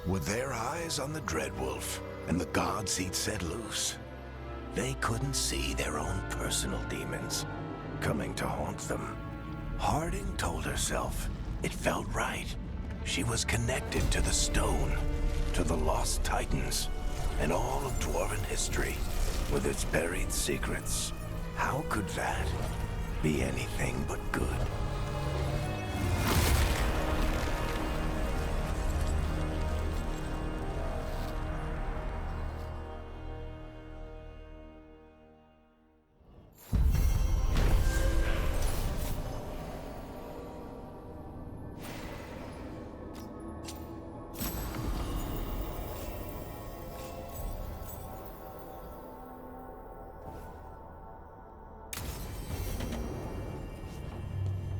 With their eyes on the Dreadwolf and the gods he'd set loose, they couldn't see their own personal demons coming to haunt them. Harding told herself it felt right. She was connected to the stone, to the lost titans, and all of Dwarven history with its buried secrets. How could that be anything but good?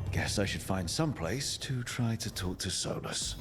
Guess I should find some place to try to talk to Solus.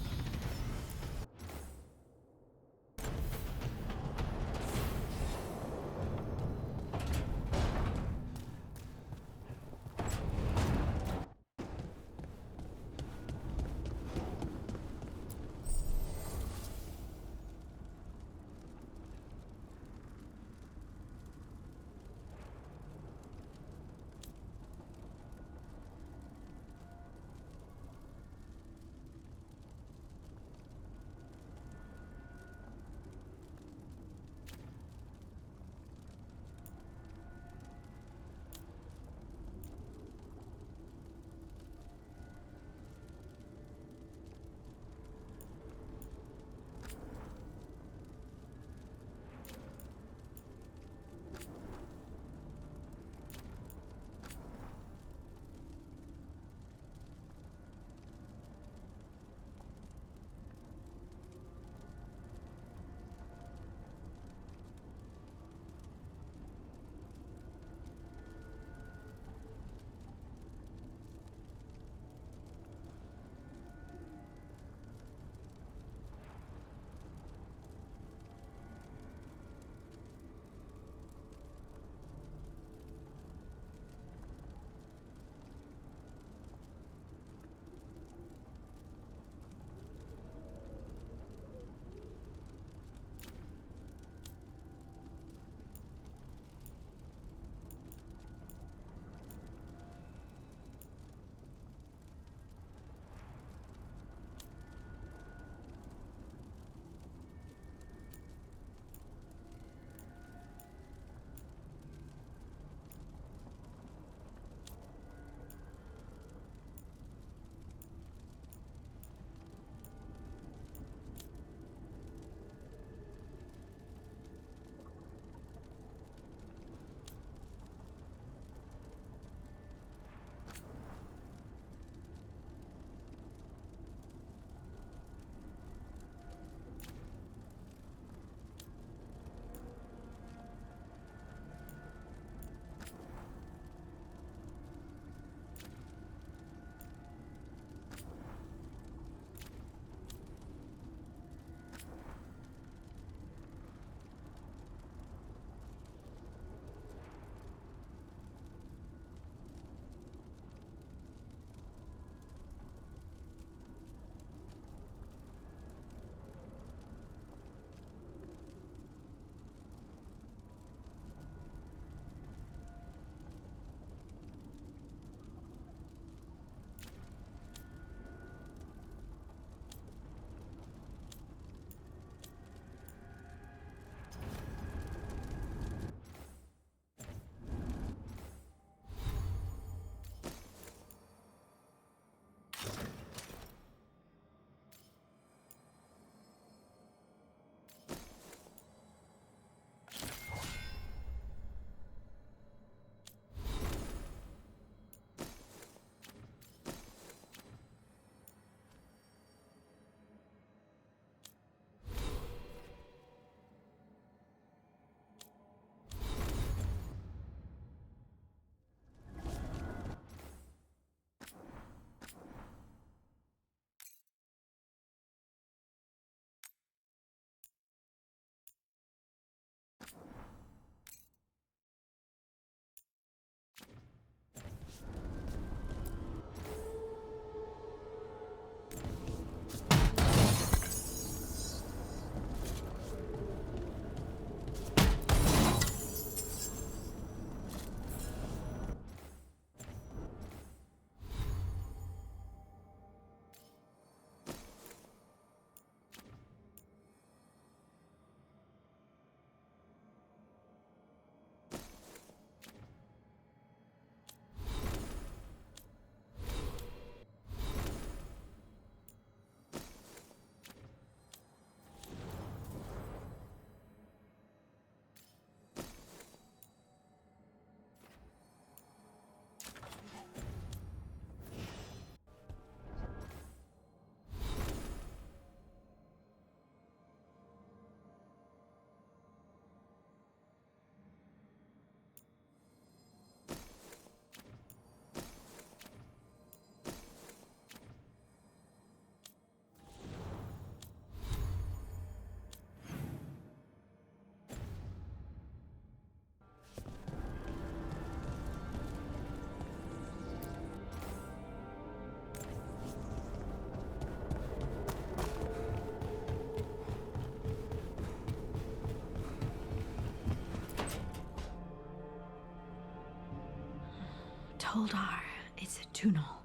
Koldar is a tunal.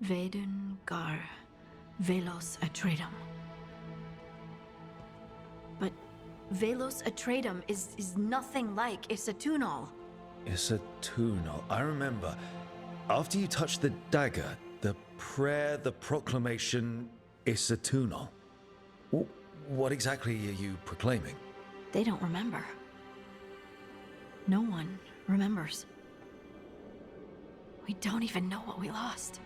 Veilguard, Velos Atreidim. But Velos Atreidim is nothing like Isatunal. Isatunal. I remember. After you touched the dagger, the prayer, the proclamation, Isatunal. What exactly are you proclaiming? They don't remember. No one remembers. We don't even know what we lost.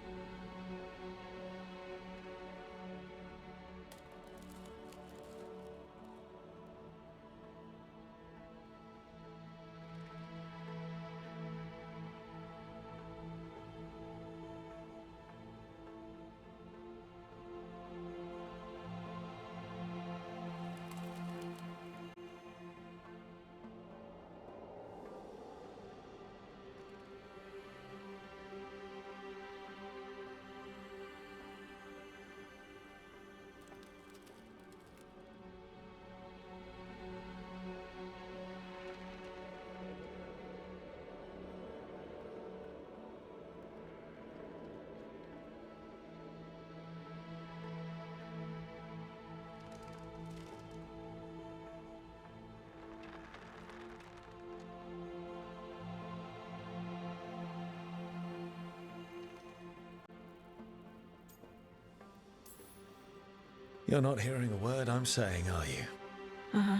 You're not hearing a word I'm saying, are you? Uh-huh.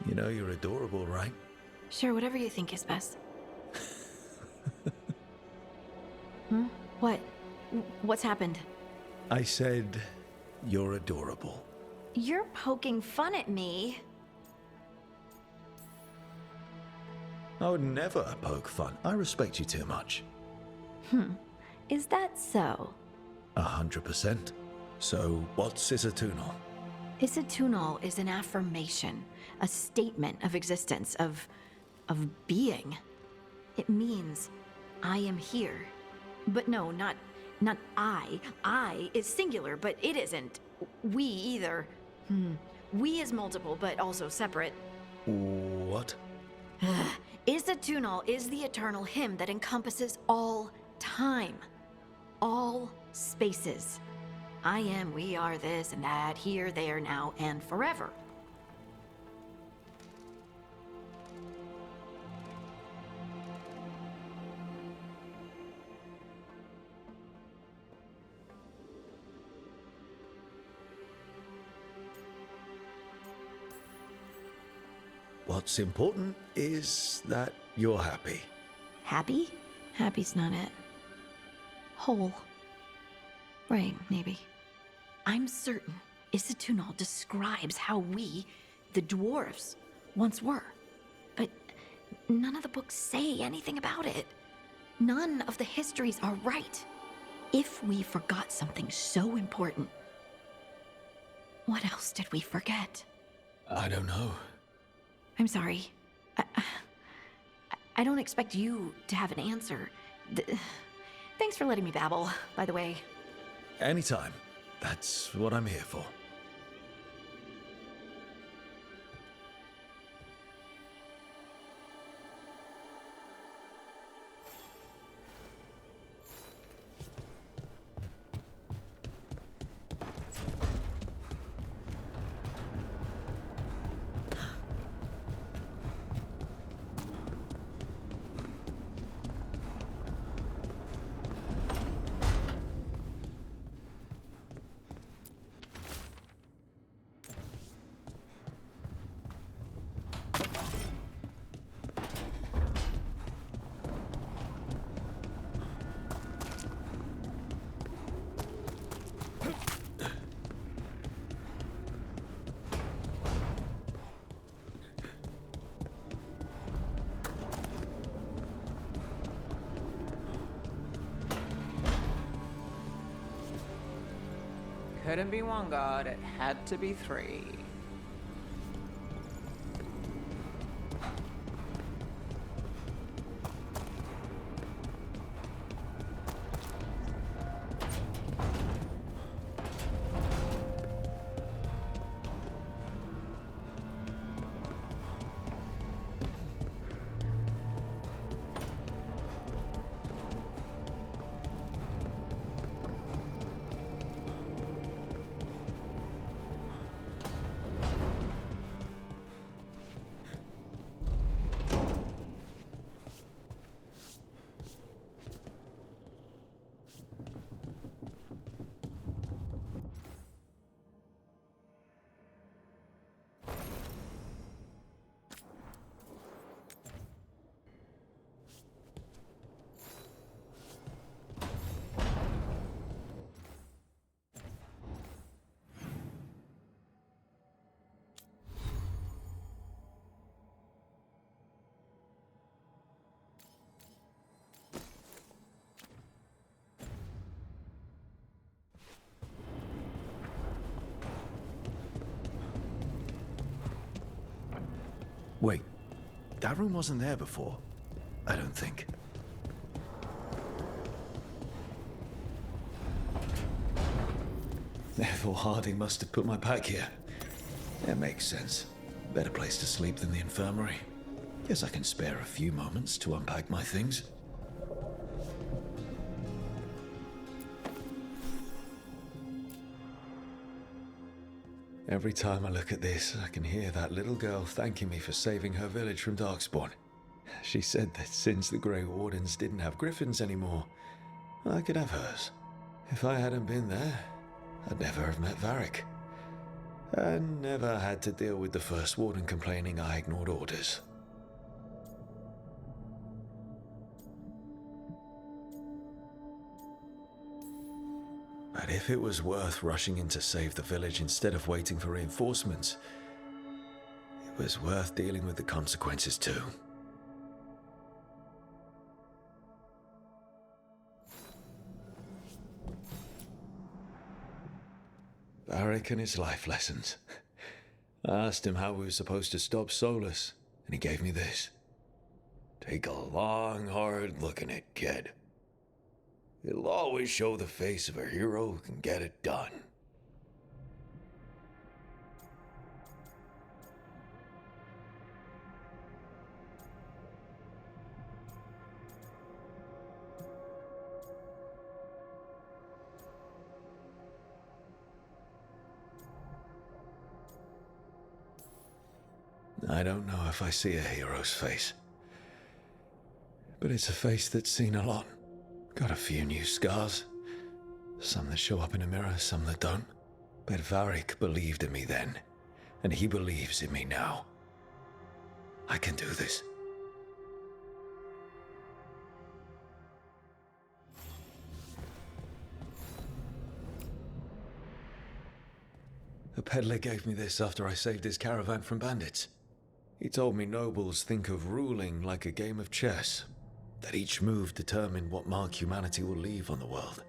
You know you're adorable, right? Sure, whatever you think is best. What? What's happened? I said you're adorable. You're poking fun at me. I would never poke fun. I respect you too much. Is that so? 100%. So, what's Isatunal? Isatunal is an affirmation, a statement of existence, of being. It means I am here. But no, not I. I is singular, but it isn't. We either. We is multiple, but also separate. What? Isatunal is the eternal hymn that encompasses all time, all spaces. I am, we are, this and that, here, there, now, and forever. What's important is that you're happy. Happy? Happy's not it. Whole. Right, maybe. I'm certain Isatunal describes how we, the dwarves, once were. But none of the books say anything about it. None of the histories are right. If we forgot something so important, what else did we forget? I don't know. I'm sorry. I don't expect you to have an answer. Thanks for letting me babble, by the way. Anytime. That's what I'm here for. Couldn't be one god, it had to be three. Wait, that room wasn't there before. I don't think. Therefore, Harding must have put my pack here. It makes sense. Better place to sleep than the infirmary. Guess I can spare a few moments to unpack my things. Every time I look at this, I can hear that little girl thanking me for saving her village from Darkspawn. She said that since the Grey Wardens didn't have griffins anymore, I could have hers. If I hadn't been there, I'd never have met Varric. And never had to deal with the First Warden complaining I ignored orders. But if it was worth rushing in to save the village instead of waiting for reinforcements, it was worth dealing with the consequences too. Varric and his life lessons. I asked him how we were supposed to stop Solus, and he gave me this. Take a long, hard look at it, kid. It'll always show the face of a hero who can get it done. I don't know if I see a hero's face, but it's a face that's seen a lot. Got a few new scars. Some that show up in a mirror, some that don't. But Varric believed in me then, and he believes in me now. I can do this. A peddler gave me this after I saved his caravan from bandits. He told me nobles think of ruling like a game of chess, that each move determined what mark humanity will leave on the world.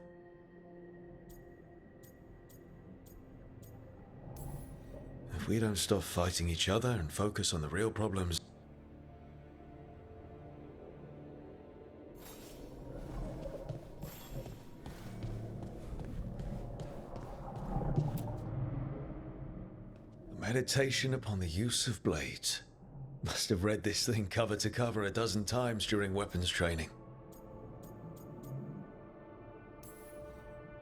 If we don't stop fighting each other and focus on the real problems, meditation upon the use of blades. Must have read this thing cover to cover a dozen times during weapons training.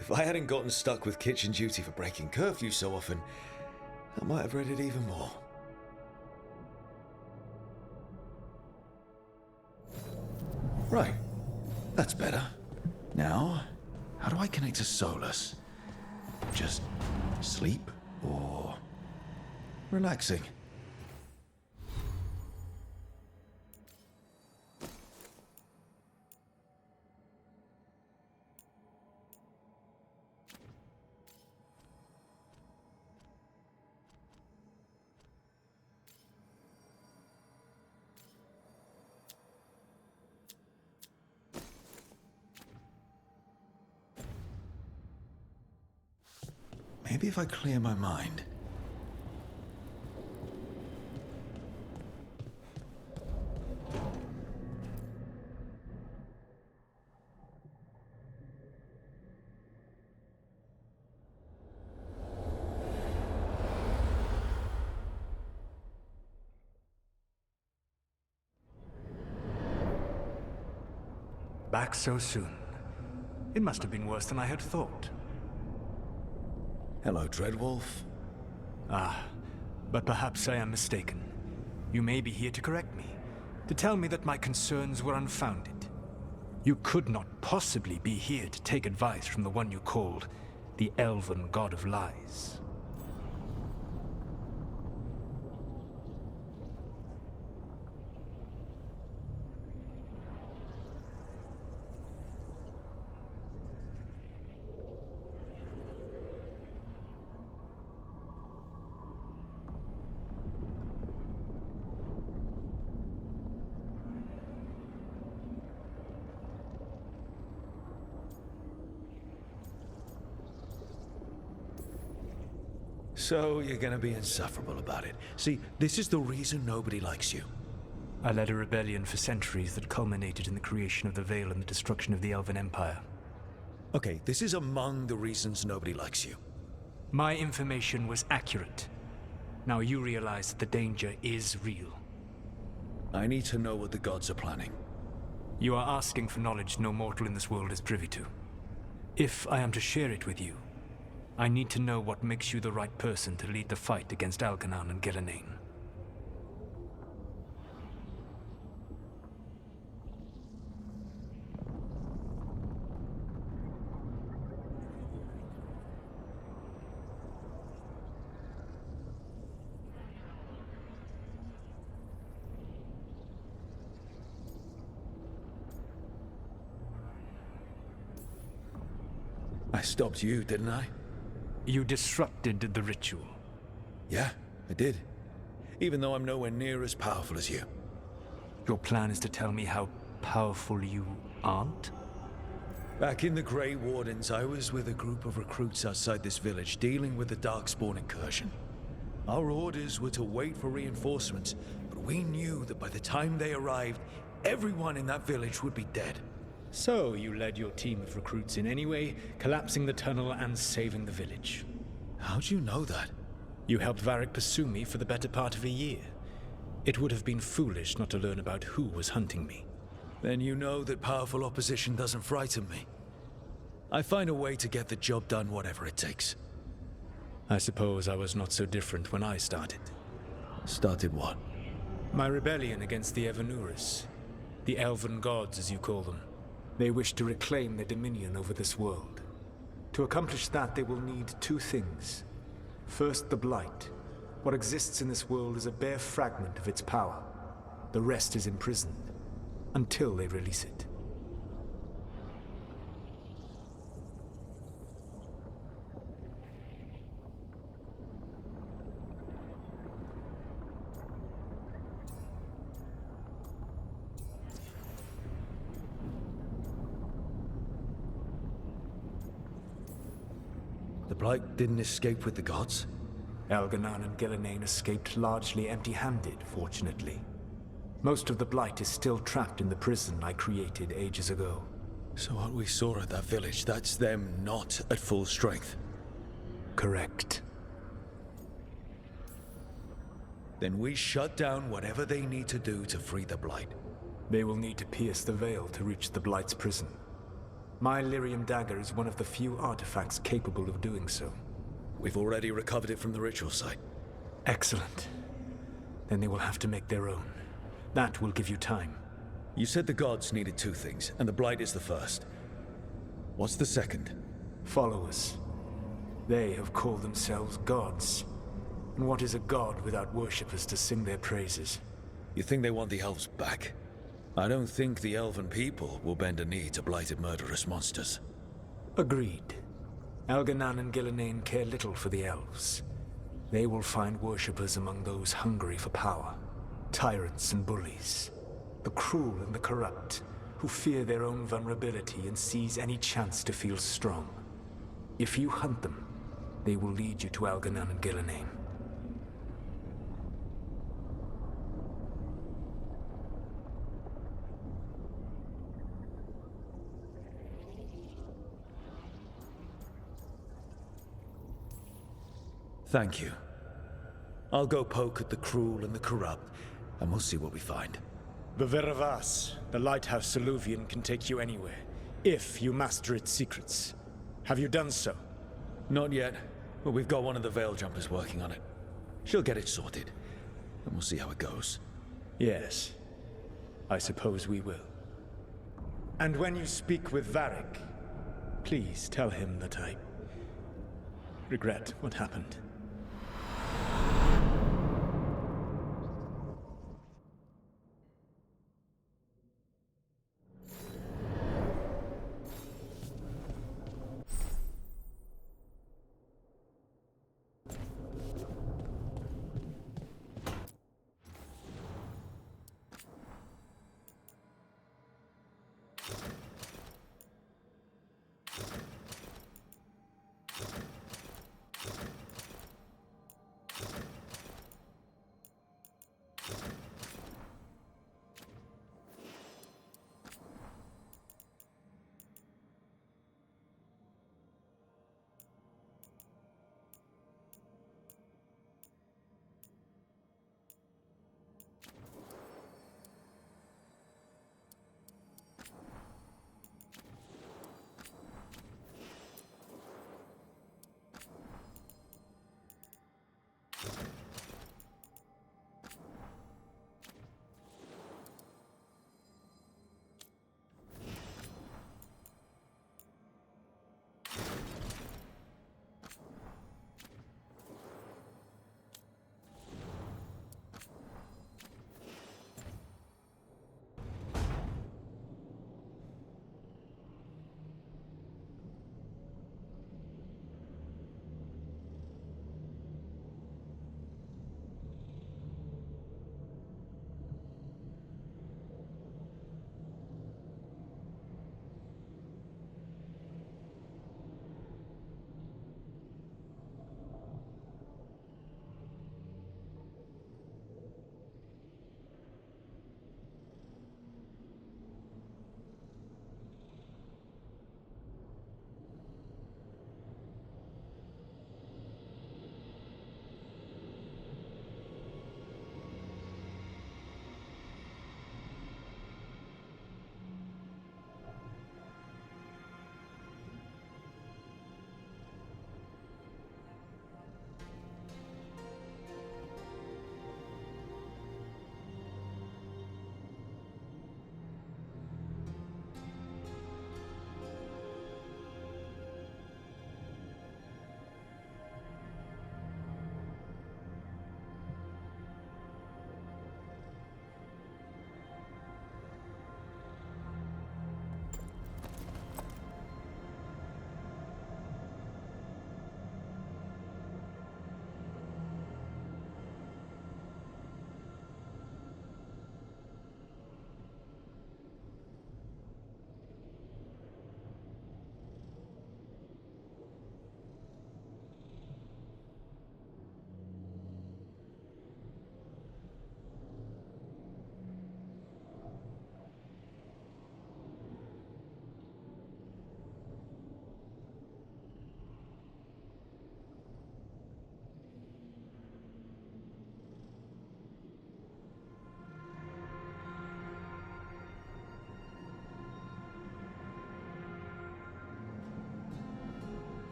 If I hadn't gotten stuck with kitchen duty for breaking curfew so often, I might have read it even more. Right, that's better. Now, how do I connect to Solus? Just sleep or relaxing? Maybe if I clear my mind. Back so soon. It must have been worse than I had thought. Hello, Dreadwolf. Ah, but perhaps I am mistaken. You may be here to correct me, to tell me that my concerns were unfounded. You could not possibly be here to take advice from the one you called the Elven God of Lies. So you're gonna be insufferable about it. See, this is the reason nobody likes you. I led a rebellion for centuries that culminated in the creation of the Veil and the destruction of the Elven Empire. Okay, this is among the reasons nobody likes you. My information was accurate. Now you realize that the danger is real. I need to know what the gods are planning. You are asking for knowledge no mortal in this world is privy to. If I am to share it with you, I need to know what makes you the right person to lead the fight against Algernon and Gillenane. I stopped you, didn't I? You disrupted the ritual. Yeah, I did. Even though I'm nowhere near as powerful as you. Your plan is to tell me how powerful you aren't? Back in the Grey Wardens, I was with a group of recruits outside this village dealing with the Darkspawn incursion. Our orders were to wait for reinforcements, but we knew that by the time they arrived, everyone in that village would be dead. So you led your team of recruits in any way, collapsing the tunnel and saving the village. How'd you know that? You helped Varric pursue me for the better part of a year. It would have been foolish not to learn about who was hunting me. Then you know that powerful opposition doesn't frighten me. I find a way to get the job done whatever it takes. I suppose I was not so different when I started. Started what? My rebellion against the Evanuris. The Elven Gods, as you call them. They wish to reclaim their dominion over this world. To accomplish that, they will need two things. First, the Blight. What exists in this world is a bare fragment of its power. The rest is imprisoned, until they release it. The Blight didn't escape with the gods? Algernon and Gillenane escaped largely empty-handed, fortunately. Most of the Blight is still trapped in the prison I created ages ago. So what we saw at that village, that's them not at full strength? Correct. Then we shut down whatever they need to do to free the Blight. They will need to pierce the veil to reach the Blight's prison. My Lyrium dagger is one of the few artifacts capable of doing so. We've already recovered it from the ritual site. Excellent. Then they will have to make their own. That will give you time. You said the gods needed two things, and the Blight is the first. What's the second? Followers. They have called themselves gods. And what is a god without worshippers to sing their praises? You think they want the elves back? I don't think the elven people will bend a knee to blighted murderous monsters. Agreed. Algernon and Gillenane care little for the elves. They will find worshippers among those hungry for power. Tyrants and bullies. The cruel and the corrupt, who fear their own vulnerability and seize any chance to feel strong. If you hunt them, they will lead you to Algernon and Gillenane. Thank you. I'll go poke at the cruel and the corrupt, and we'll see what we find. The Veravas, the lighthouse Soluvian, can take you anywhere, if you master its secrets. Have you done so? Not yet, but we've got one of the Veil Jumpers working on it. She'll get it sorted, and we'll see how it goes. Yes. I suppose we will. And when you speak with Varric, please tell him that I regret what happened.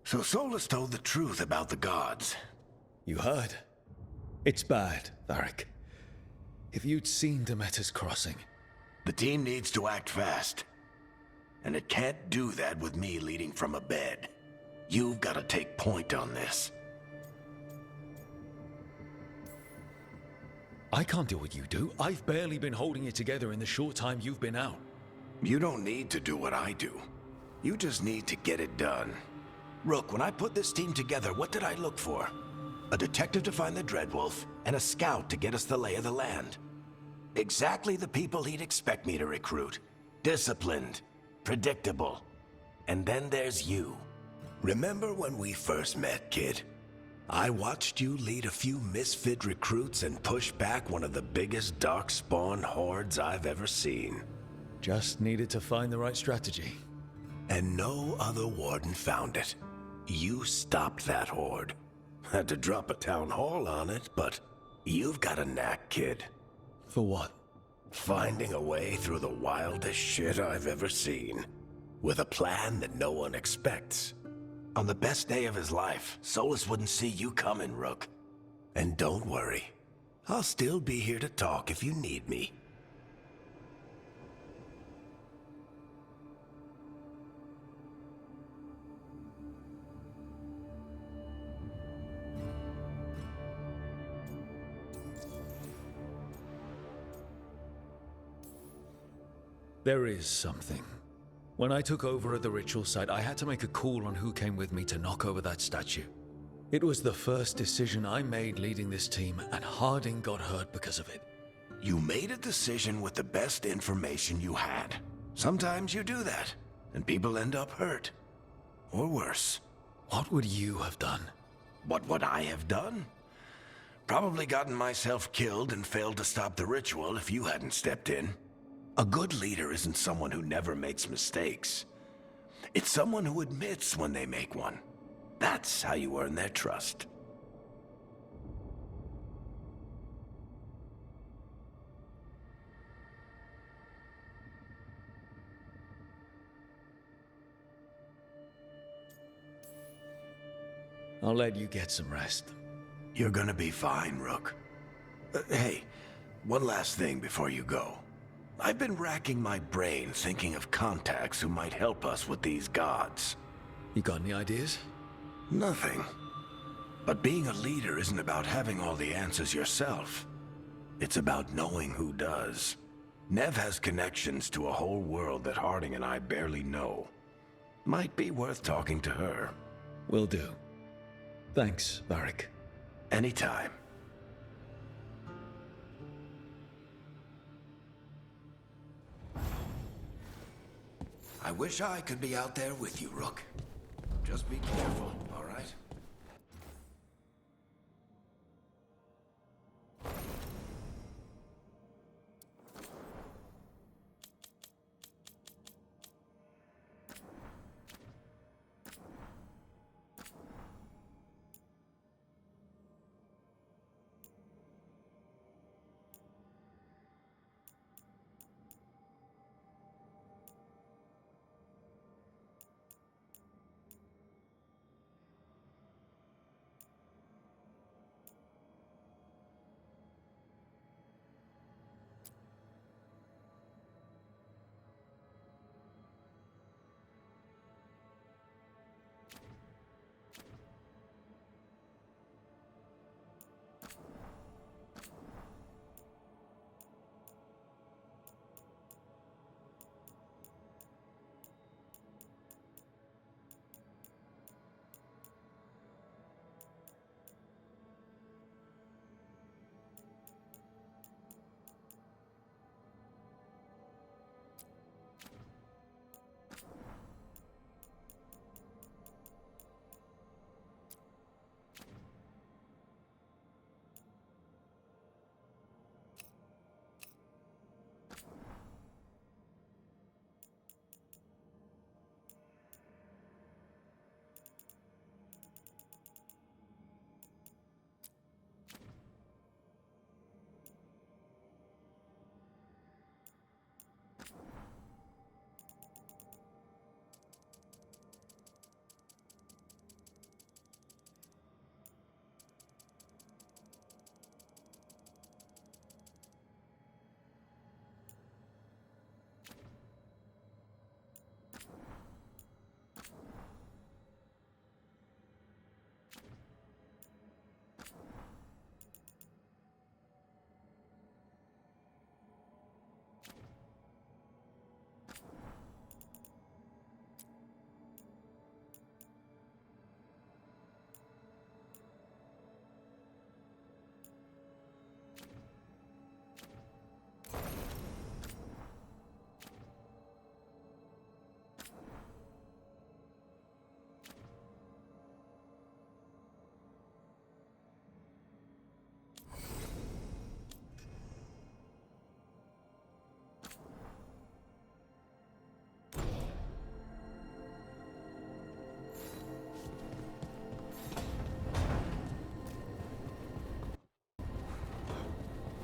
So Solus told the truth about the gods. You heard? It's bad, Varric. If you'd seen Demeter's crossing... The team needs to act fast. And it can't do that with me leading from a bed. You've got to take point on this. I can't do what you do. I've barely been holding it together in the short time you've been out. You don't need to do what I do. You just need to get it done. Rook, when I put this team together, what did I look for? A detective to find the Dreadwolf, and a scout to get us the lay of the land. Exactly the people he'd expect me to recruit. Disciplined, predictable. And then there's you. Remember when we first met, kid? I watched you lead a few misfit recruits and push back one of the biggest darkspawn hordes I've ever seen. Just needed to find the right strategy. And no other warden found it. You stopped that horde. Had to drop a town hall on it, but you've got a knack, kid. For what? Finding a way through the wildest shit I've ever seen. With a plan that no one expects. On the best day of his life, Solus wouldn't see you coming, Rook. And don't worry. I'll still be here to talk if you need me. There is something. When I took over at the ritual site, I had to make a call on who came with me to knock over that statue. It was the first decision I made leading this team, and Harding got hurt because of it. You made a decision with the best information you had. Sometimes you do that, and people end up hurt. Or worse. What would you have done? What would I have done? Probably gotten myself killed and failed to stop the ritual if you hadn't stepped in. A good leader isn't someone who never makes mistakes. It's someone who admits when they make one. That's how you earn their trust. I'll let you get some rest. You're gonna be fine, Rook. Hey, one last thing before you go. I've been racking my brain thinking of contacts who might help us with these gods. You got any ideas? Nothing. But being a leader isn't about having all the answers yourself. It's about knowing who does. Nev has connections to a whole world that Harding and I barely know. Might be worth talking to her. Will do. Thanks, Varric. Anytime. I wish I could be out there with you, Rook. Just be careful.